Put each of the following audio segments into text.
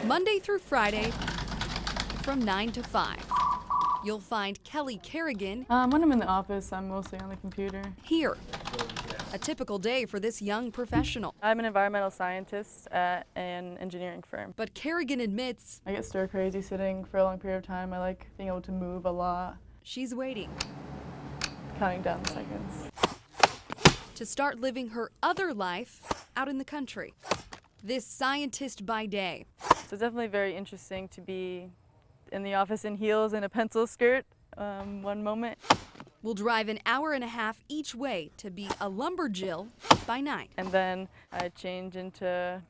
Monday through Friday from 9 to 5. You'll find Kylee Kerrigan When I'm in the office, I'm mostly on the computer. here. A typical day for this young professional. I'm an environmental scientist at an engineering firm. But Kerrigan admits I get stir crazy sitting for a long period of time. I like being able to move a lot, she's waiting counting down the seconds. to start living her other life out in the country. This scientist by day So it's definitely very interesting to be in the office in heels and a pencil skirt one moment. will drive an hour and a half each way to be a lumberjill by night. And then I change into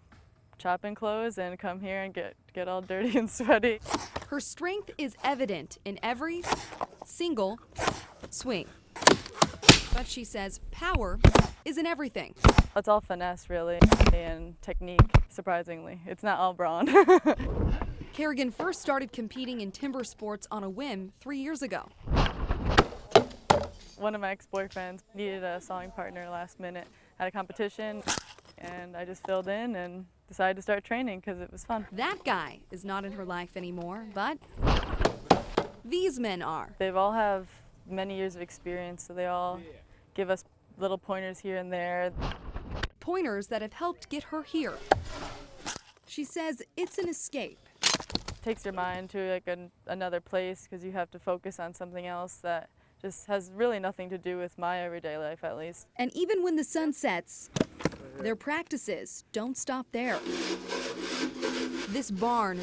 chopping clothes and come here and get all dirty and sweaty. Her strength is evident in every single swing. But she says power isn't everything. It's all finesse, really, and technique, surprisingly. It's not all brawn. Kerrigan first started competing in timber sports on a whim 3 years ago. One of my ex-boyfriends needed a sawing partner last minute at a competition, and I just filled in and decided to start training because it was fun. That guy is not in her life anymore, but these men are. They all have many years of experience, so they all give us little pointers here and there. Pointers that have helped get her here. She says it's an escape. Takes your mind to like another place because you have to focus on something else that just has really nothing to do with my everyday life, at least. And even when the sun sets, their practices don't stop there. This barn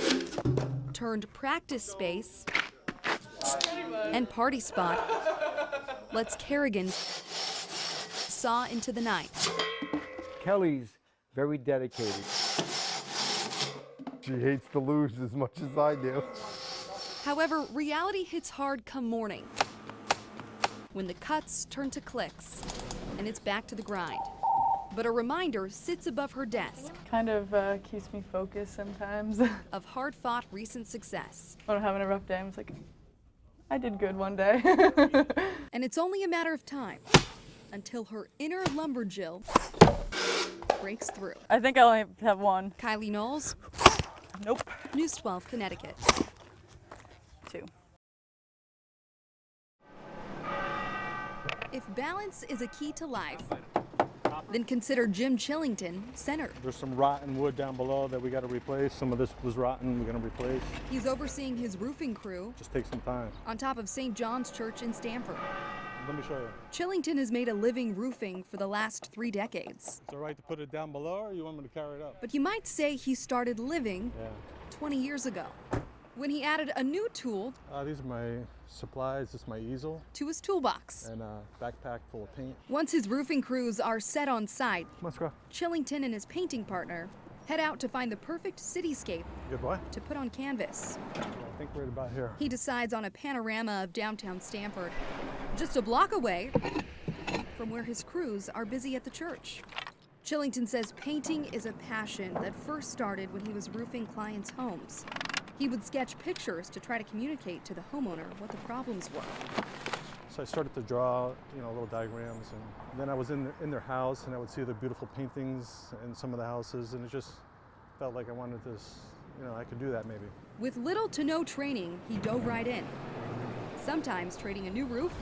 turned practice space and party spot lets Kerrigan saw into the night. Kelly's very dedicated. She hates to lose as much as I do. However, reality hits hard come morning, when the cuts turn to clicks and it's back to the grind. But a reminder sits above her desk Kind of keeps me focused sometimes. of hard-fought recent success. When I'm having a rough day, I'm just like, I did good one day. And it's only a matter of time until her inner lumberjill breaks through. I think I only have one. Kylee Knoles, Nope. News 12, Connecticut. 2. If balance is a key to life, then consider Jim Chillington center. There's some rotten wood down below that we got to replace. Some of this was rotten, we're going to replace. He's overseeing his roofing crew Just take some time. on top of St. John's Church in Stamford. Let me show you. Chillington has made a living roofing for the last 3 decades. Is it right to put it down below or you want me to carry it up? But you might say he started living Yeah. 20 years ago, when he added a new tool These are my supplies. This is my easel to his toolbox. and a backpack full of paint. Once his roofing crews are set on site, Let's go. Chillington and his painting partner head out to find the perfect cityscape Good boy. to put on canvas. I think right about here. He decides on a panorama of downtown Stamford, just a block away from where his crews are busy at the church. Chillington says painting is a passion that first started when he was roofing clients' homes. He would sketch pictures to try to communicate to the homeowner what the problems were. So I started to draw, little diagrams, and then I was in their house, and I would see the beautiful paintings in some of the houses, and it just felt like I wanted this, I could do that maybe. With little to no training, he dove right in, sometimes trading a new roof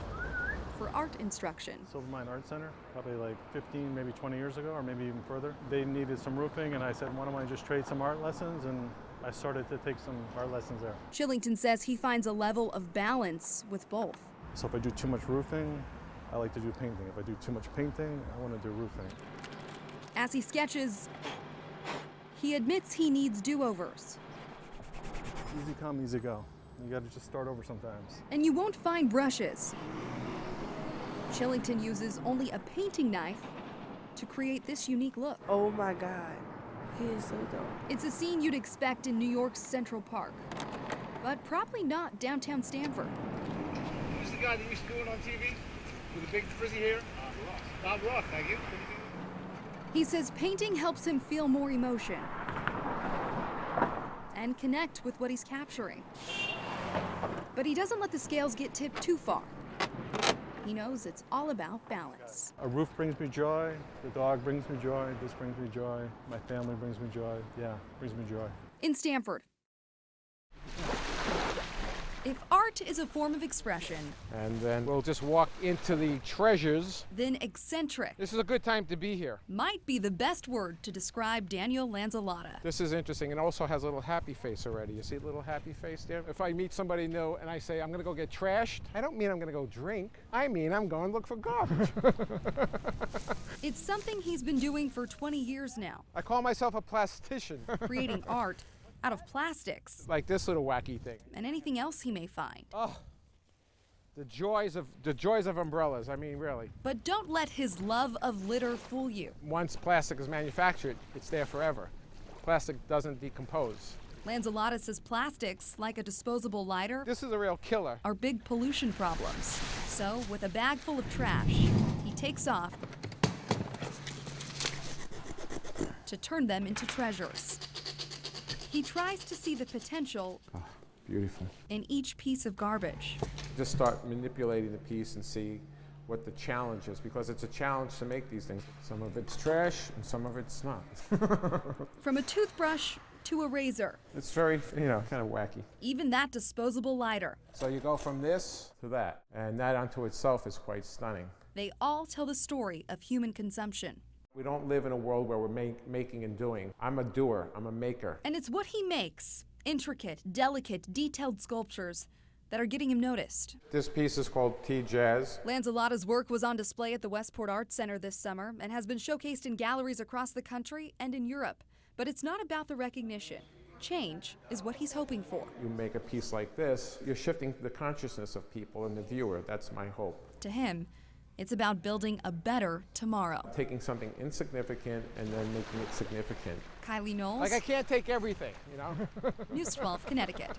for art instruction. Silvermine Art Center, probably like 15, maybe 20 years ago, or maybe even further. They needed some roofing, and I said, why don't I just trade some art lessons? And I started to take some art lessons there. Chillington says he finds a level of balance with both. So if I do too much roofing, I like to do painting. If I do too much painting, I want to do roofing. As he sketches, he admits he needs do-overs. Easy come, easy go. You got to just start over sometimes. And you won't find brushes. Chillington uses only a painting knife to create this unique look. Oh my God, he is so dope. It's a scene you'd expect in New York's Central Park, but probably not downtown Stamford. Who's the guy that used to do it on TV with the big frizzy hair? Bob Ross, thank you. He says painting helps him feel more emotion and connect with what he's capturing. But he doesn't let the scales get tipped too far. he knows it's all about balance. A roof brings me joy, the dog brings me joy, this brings me joy, my family brings me joy. Yeah, brings me joy. In Stamford, if art is a form of expression, And then we'll just walk into the treasures. then eccentric This is a good time to be here. might be the best word to describe Daniel Lanzalotta. This is interesting. It also has a little happy face already. You see the little happy face there? If I meet somebody new and I say, I'm going to go get trashed, I don't mean I'm going to go drink. I mean I'm going to look for garbage. It's something he's been doing for 20 years now, I call myself a plastician. creating art out of plastics Like this little wacky thing. and anything else he may find. Oh, the joys of umbrellas. I mean, really. But don't let his love of litter fool you. Once plastic is manufactured, it's there forever. Plastic doesn't decompose. Lanzalotta says plastics, like a disposable lighter, This is a real killer. are big pollution problems. So, with a bag full of trash, he takes off to turn them into treasures. He tries to see the potential Beautiful. in each piece of garbage. Just start manipulating the piece and see what the challenge is, because it's a challenge to make these things. Some of it's trash and some of it's not. From a toothbrush to a razor, It's very, kind of wacky. even that disposable lighter. So you go from this to that, and that unto itself is quite stunning. They all tell the story of human consumption. We don't live in a world where we're making and doing. I'm a doer, I'm a maker. And it's what he makes, intricate, delicate, detailed sculptures, that are getting him noticed. This piece is called Tea Jazz. Lanzalotta's work was on display at the Westport Arts Center this summer and has been showcased in galleries across the country and in Europe. But it's not about the recognition. Change is what he's hoping for. You make a piece like this, you're shifting the consciousness of people and the viewer. That's my hope. To him, it's about building a better tomorrow. Taking something insignificant and then making it significant. Kylee Knoles, Like I can't take everything, News 12, Connecticut.